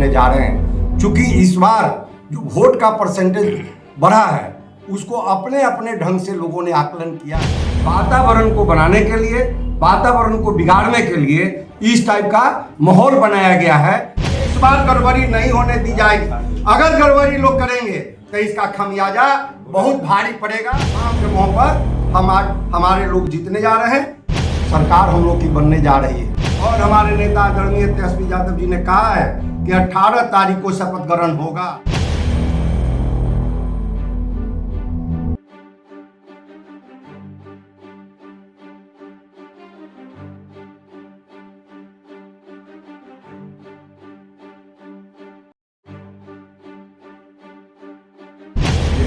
जीतने जा रहे हैं। चूंकि इस बार जो वोट का परसेंटेज बढ़ा है उसको अपने अपने ढंग से लोगों ने आकलन किया है। वातावरण को बनाने के लिए, वातावरण को बिगाड़ने के लिए इस टाइप का माहौल बनाया गया है। इस बार गड़बड़ी नहीं होने दी जाएगी। अगर गड़बड़ी लोग करेंगे तो इसका खमियाजा बहुत भारी पड़ेगा। आम जगहों पर हमारे लोग जीतने जा रहे हैं, सरकार हम लोग की बनने जा रही है। और हमारे नेता आदरणीय तेजस्वी यादव जी ने कहा है कि 18 तारीख को शपथ ग्रहण होगा।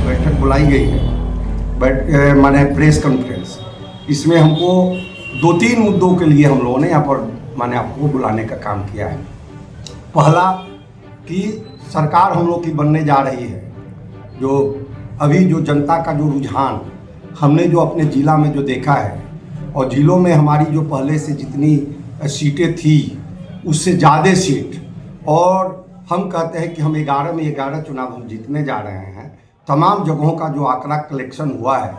बैठक बुलाई गई है, माने प्रेस कॉन्फ्रेंस। इसमें हमको 2-3 मुद्दों के लिए हम लोगों ने यहाँ पर आपको बुलाने का काम किया है। पहला कि सरकार हम लोग की बनने जा रही है। जो अभी जो जनता का जो रुझान हमने जो अपने ज़िला में जो देखा है, और ज़िलों में हमारी जो पहले से जितनी सीटें थी उससे ज़्यादा सीट, और हम कहते हैं कि हम 11 में 11 चुनाव हम जीतने जा रहे हैं। तमाम जगहों का जो आंकड़ा कलेक्शन हुआ है,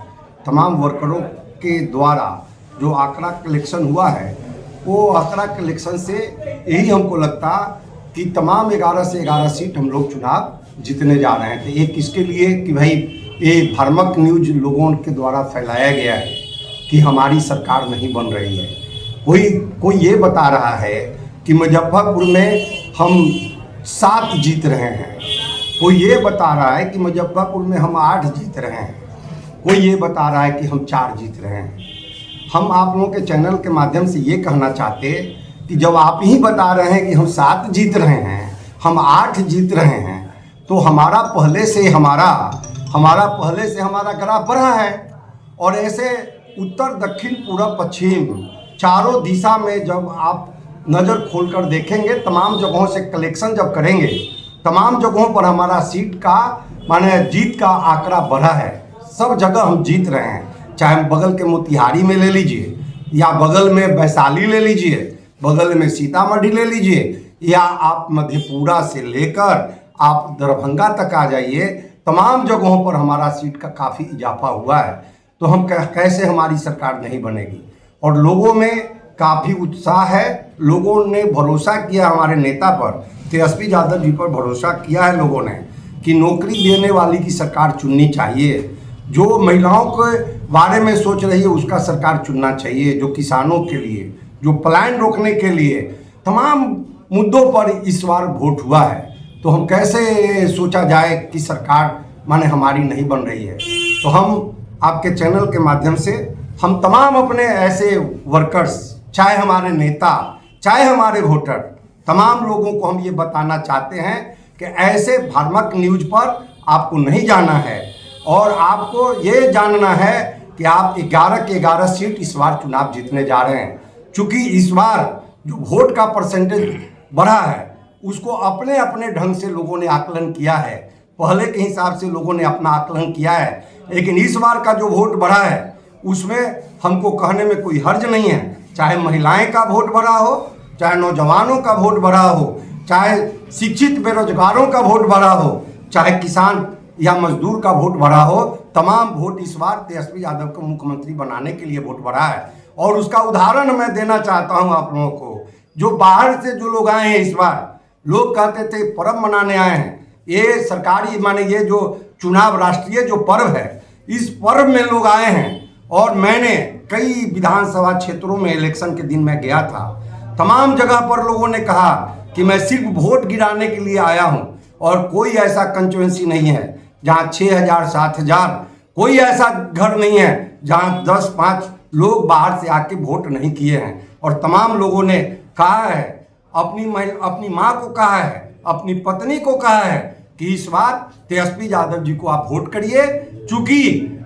तमाम वर्करों के द्वारा जो आंकड़ा कलेक्शन हुआ है, वो आंकड़ा कलेक्शन से यही हमको लगता कि तमाम 11 से 11 सीट हम लोग चुनाव जीतने जा रहे हैं। तो एक इसके लिए कि भाई ये भ्रामक न्यूज लोगों के द्वारा फैलाया गया है कि हमारी सरकार नहीं बन रही है। कोई ये बता रहा है कि मुजफ्फरपुर में हम 7 जीत रहे हैं, कोई ये बता रहा है कि मुजफ्फरपुर में हम 8 जीत रहे हैं, कोई ये बता रहा है कि हम 4 जीत रहे हैं। हम आप लोगों के चैनल के माध्यम से ये कहना चाहते कि जब आप ही बता रहे हैं कि हम 7 जीत रहे हैं, हम 8 जीत रहे हैं, तो हमारा पहले से हमारा ग्राफ बढ़ा है। और ऐसे उत्तर, दक्षिण, पूरब, पश्चिम चारों दिशा में जब आप नज़र खोलकर देखेंगे, तमाम जगहों से कलेक्शन जब करेंगे, तमाम जगहों पर हमारा सीट का जीत का आंकड़ा बढ़ा है। सब जगह हम जीत रहे हैं। चाहे बगल के मोतिहारी में ले लीजिए, या बगल में वैशाली ले लीजिए, बगल में सीतामढ़ी ले लीजिए, या आप मधेपुरा से लेकर आप दरभंगा तक आ जाइए, तमाम जगहों पर हमारा सीट का काफ़ी इजाफा हुआ है। तो हम कैसे हमारी सरकार नहीं बनेगी। और लोगों में काफ़ी उत्साह है। लोगों ने भरोसा किया हमारे नेता पर, तेजस्वी यादव जी पर भरोसा किया है लोगों ने कि नौकरी देने वाली की सरकार चुननी चाहिए। जो महिलाओं के बारे में सोच रही है उसका सरकार चुनना चाहिए। जो किसानों के लिए, जो पलायन रोकने के लिए, तमाम मुद्दों पर इस बार वोट हुआ है। तो हम कैसे सोचा जाए कि सरकार हमारी नहीं बन रही है। तो हम आपके चैनल के माध्यम से हम तमाम अपने ऐसे वर्कर्स, चाहे हमारे नेता, चाहे हमारे वोटर, तमाम लोगों को हम ये बताना चाहते हैं कि ऐसे भ्रामक न्यूज पर आपको नहीं जाना है। और आपको ये जानना है कि आप 11 के 11 सीट इस बार चुनाव जीतने जा रहे हैं। चूँकि इस बार जो वोट का परसेंटेज बढ़ा है उसको अपने अपने ढंग से लोगों ने आकलन किया है। पहले के हिसाब से लोगों ने अपना आकलन किया है, लेकिन इस बार का जो वोट बढ़ा है उसमें हमको कहने में कोई हर्ज नहीं है। चाहे महिलाएं का वोट बढ़ा हो, चाहे नौजवानों का वोट बढ़ा हो, चाहे शिक्षित बेरोजगारों का वोट बढ़ा हो, चाहे किसान या मजदूर का वोट बढ़ा हो, तमाम वोट इस बार तेजस्वी यादव को मुख्यमंत्री बनाने के लिए वोट बढ़ा है। और उसका उदाहरण मैं देना चाहता हूं आप लोगों को। जो बाहर से जो लोग आए हैं इस बार, लोग कहते थे पर्व मनाने आए हैं। ये सरकारी ये जो चुनाव राष्ट्रीय जो पर्व है, इस पर्व में लोग आए हैं। और मैंने कई विधानसभा क्षेत्रों में इलेक्शन के दिन मैं गया था, तमाम जगह पर लोगों ने कहा कि मैं सिर्फ वोट गिराने के लिए आया हूं। और कोई ऐसा कंस्टिट्यूएंसी नहीं है जहां 6,000 7,000, कोई ऐसा घर नहीं है जहां 10-5 लोग बाहर से आके वोट नहीं किए हैं। और तमाम लोगों ने कहा है, अपनी माँ को कहा है, अपनी पत्नी को कहा है कि इस बार तेजस्वी यादव जी को आप वोट करिए। चूँकि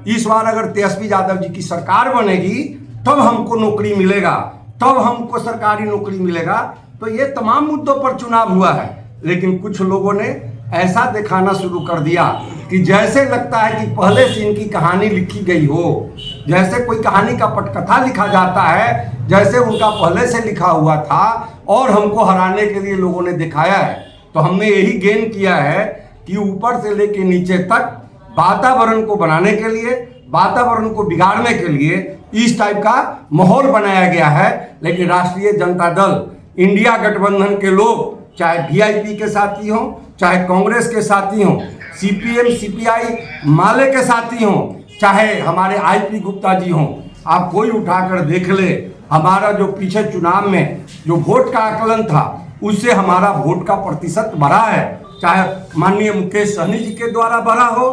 इस बार अगर तेजस्वी यादव जी की सरकार बनेगी तब हमको नौकरी मिलेगा, तब हमको सरकारी नौकरी मिलेगा। तो ये तमाम मुद्दों पर चुनाव हुआ है। लेकिन कुछ लोगों ने ऐसा दिखाना शुरू कर दिया कि जैसे लगता है कि पहले से इनकी कहानी लिखी गई हो, जैसे कोई कहानी का पटकथा लिखा जाता है, जैसे उनका पहले से लिखा हुआ था और हमको हराने के लिए लोगों ने दिखाया है। तो हमने यही गेन किया है कि ऊपर से लेके नीचे तक वातावरण को बनाने के लिए, वातावरण को बिगाड़ने के लिए इस टाइप का माहौल बनाया गया है। लेकिन राष्ट्रीय जनता दल इंडिया गठबंधन के लोग, चाहे वीआईपी के साथी हों, चाहे कांग्रेस के साथी हों, सीपीएम सीपीआई माले के साथी हों, चाहे हमारे आईपी गुप्ता जी हों, आप कोई उठाकर देख ले, हमारा जो पीछे चुनाव में जो वोट का आकलन था उससे हमारा वोट का प्रतिशत बढ़ा है। चाहे माननीय मुकेश सहनी जी के द्वारा बढ़ा हो,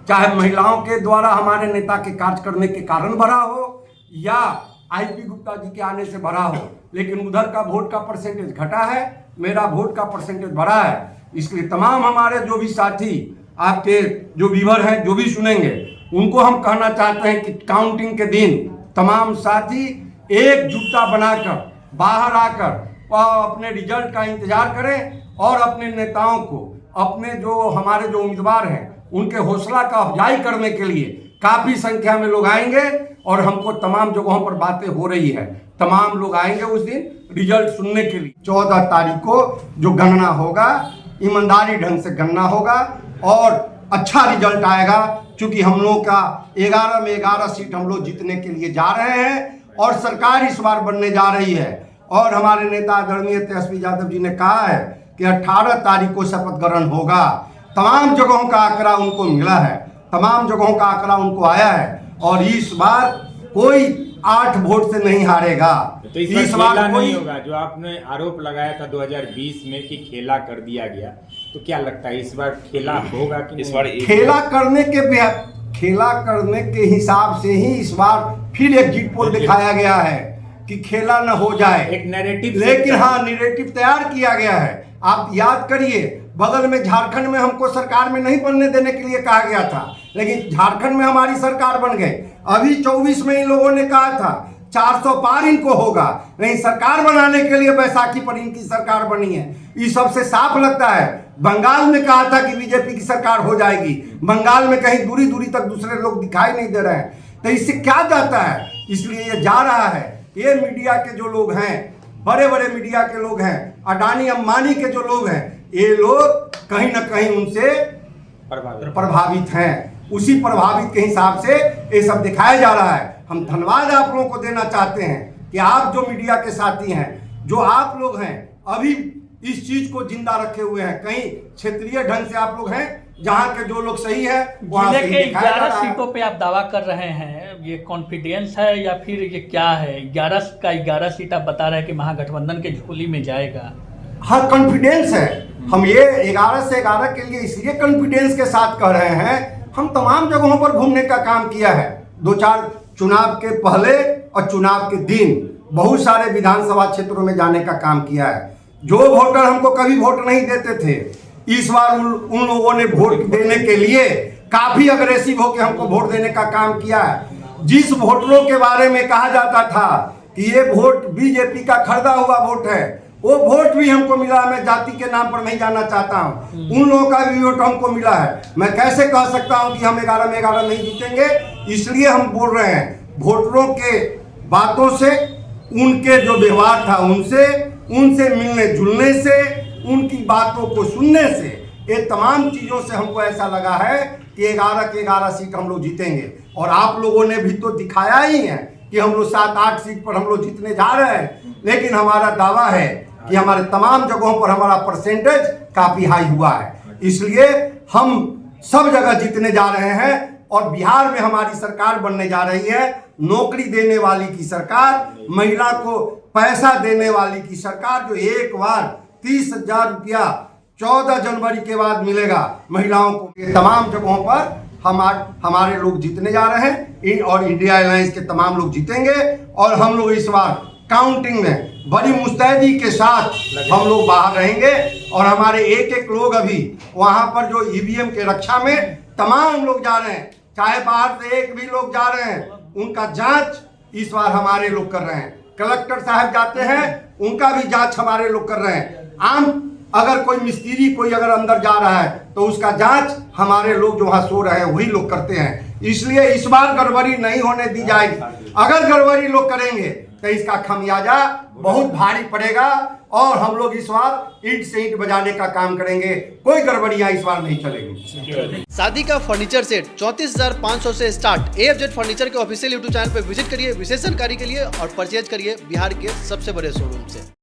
चाहे महिलाओं के द्वारा हमारे नेता के कार्य करने के कारण बढ़ा हो, या आईपी गुप्ता जी के आने से बढ़ा हो, लेकिन उधर का वोट का परसेंटेज घटा है, मेरा वोट का परसेंटेज बढ़ा है। इसलिए तमाम हमारे जो भी साथी, आपके जो व्यूअर हैं, जो भी सुनेंगे, उनको हम कहना चाहते हैं कि काउंटिंग के दिन तमाम साथी एकजुटता बनाकर बाहर आकर अपने रिजल्ट का इंतजार करें और अपने नेताओं को, अपने जो हमारे जो उम्मीदवार हैं, उनके हौसला का अफजाई करने के लिए काफ़ी संख्या में लोग आएंगे। और हमको तमाम जगहों पर बातें हो रही है, तमाम लोग आएंगे उस दिन रिजल्ट सुनने के लिए। 14 तारीख को जो गणना होगा, ईमानदारी ढंग से गणना होगा और अच्छा रिजल्ट आएगा, क्योंकि हम लोग का 11 में 11 सीट हम लोग जीतने के लिए जा रहे हैं और सरकार इस बार बनने जा रही है। और हमारे नेता आदरणीय तेजस्वी यादव जी ने कहा है कि 18 तारीख को शपथ ग्रहण होगा। तमाम जगहों का आंकड़ा उनको मिला है, तमाम जगहों का आंकड़ा उनको आया है और इस बार कोई 8 वोट से नहीं हारेगा। तो इस बार खेला नहीं होगा, जो आपने आरोप लगाया था 2020 में कि खेला कर दिया गया, तो क्या लगता है इस बार खेला होगा कि इस बार खेला करने के हिसाब से ही इस बार फिर एक एग्जिट पोल दिखाया गया है कि खेला न हो जाए, एक नैरेटिव, लेकिन हाँ नैरेटिव तैयार किया गया है। आप याद करिए, बगल में झारखंड में हमको सरकार में नहीं बनने देने के लिए कहा गया था, लेकिन झारखंड में हमारी सरकार बन गई। अभी 24 में इन लोगों ने कहा था 400 पार इनको होगा, नहीं सरकार बनाने के लिए बैसाखी पर इनकी सरकार बनी है। ये सबसे साफ लगता है। बंगाल में कहा था कि बीजेपी की सरकार हो जाएगी, बंगाल में कहीं दूरी दूरी तक दूसरे लोग दिखाई नहीं दे रहे हैं। तो इससे क्या जाता है, इसलिए ये जा रहा है। ये मीडिया के जो लोग हैं, बड़े बड़े मीडिया के लोग हैं, अडानी अंबानी के जो लोग हैं, ये लोग कहीं ना कहीं उनसे प्रभावित हैं। उसी प्रभावित के हिसाब से ये सब दिखाया जा रहा है। हम धन्यवाद आप लोगों को देना चाहते हैं कि आप जो मीडिया के साथी हैं, जो आप लोग हैं, अभी इस चीज को जिंदा रखे हुए हैं। कहीं क्षेत्रीय ढंग से आप लोग हैं, जहां के जो लोग सही है, जिले के 11 सीटों पे आप दावा कर रहे हैं, ये कॉन्फिडेंस है या फिर ये क्या है? 11 का 11 सीट आप बता रहे हैं कि महागठबंधन के झोली में जाएगा। हाँ, कॉन्फिडेंस है। हम ये 11 से 11 के लिए इसलिए कॉन्फिडेंस के साथ कह रहे हैं, हम तमाम जगहों पर घूमने का काम किया है। 2-4 चुनाव के पहले और चुनाव के दिन बहुत सारे विधानसभा क्षेत्रों में जाने का काम किया है। जो वोटर हमको कभी वोट नहीं देते थे, इस बार उन लोगों ने वोट देने के लिए काफी अग्रेसिव होकर हमको वोट देने का काम किया है। जिस वोटरों के बारे में कहा जाता था कि ये वोट बीजेपी का खरीदा हुआ वोट है, वो वोट भी हमको मिला। मैं जाति के नाम पर नहीं जाना चाहता हूँ, उन लोगों का भी वोट हमको मिला है। मैं कैसे कह सकता हूँ कि हम 11 में 11 नहीं जीतेंगे? इसलिए हम बोल रहे हैं, वोटरों के बातों से, उनके जो व्यवहार था उनसे मिलने जुलने से, उनकी बातों को सुनने से, ये तमाम चीज़ों से हमको ऐसा लगा है कि 11 के 11 सीट हम लोग जीतेंगे। और आप लोगों ने भी तो दिखाया ही है कि हम लोग 7-8 सीट पर हम लोग जीतने जा रहे हैं। लेकिन हमारा दावा है कि हमारे तमाम जगहों पर हमारा परसेंटेज काफ़ी हाई हुआ है। इसलिए हम सब जगह जीतने जा रहे हैं और बिहार में हमारी सरकार बनने जा रही है। नौकरी देने वाली की सरकार, महिला को पैसा देने वाली की सरकार, जो एक बार 30,000 रुपया 14 जनवरी के बाद मिलेगा महिलाओं को। ये तमाम जगहों पर हमारे लोग जीतने जा रहे हैं और इंडिया अलायंस के तमाम लोग जीतेंगे। और हम लोग इस बार काउंटिंग में बड़ी मुस्तैदी के साथ हम लोग बाहर रहेंगे और हमारे एक लोग अभी वहाँ पर जो ईवीएम के रक्षा में तमाम लोग जा रहे हैं, चाहे बाहर से एक भी लोग जा रहे हैं, उनका जांच इस बार हमारे लोग कर रहे हैं। कलेक्टर साहब जाते हैं, उनका भी जांच हमारे लोग कर रहे हैं। आम अगर कोई मिस्त्री कोई अगर अंदर जा रहा है तो उसका जांच हमारे लोग जो वहाँ सो रहे हैं वही लोग करते हैं। इसलिए इस बार गड़बड़ी नहीं होने दी जाएगी। अगर गड़बड़ी लोग करेंगे तो इसका खमियाजा बहुत भारी पड़ेगा और हम लोग इस बार ईंट से ईंट बजाने का काम करेंगे। कोई गड़बड़ियां इस बार नहीं चलेगी। शादी का फर्नीचर सेट 34,500 से स्टार्ट। AFZ फर्नीचर के ऑफिशियल यूट्यूब चैनल पर विजिट करिए विशेष जानकारी के लिए और परचेज करिए बिहार के सबसे बड़े शोरूम से।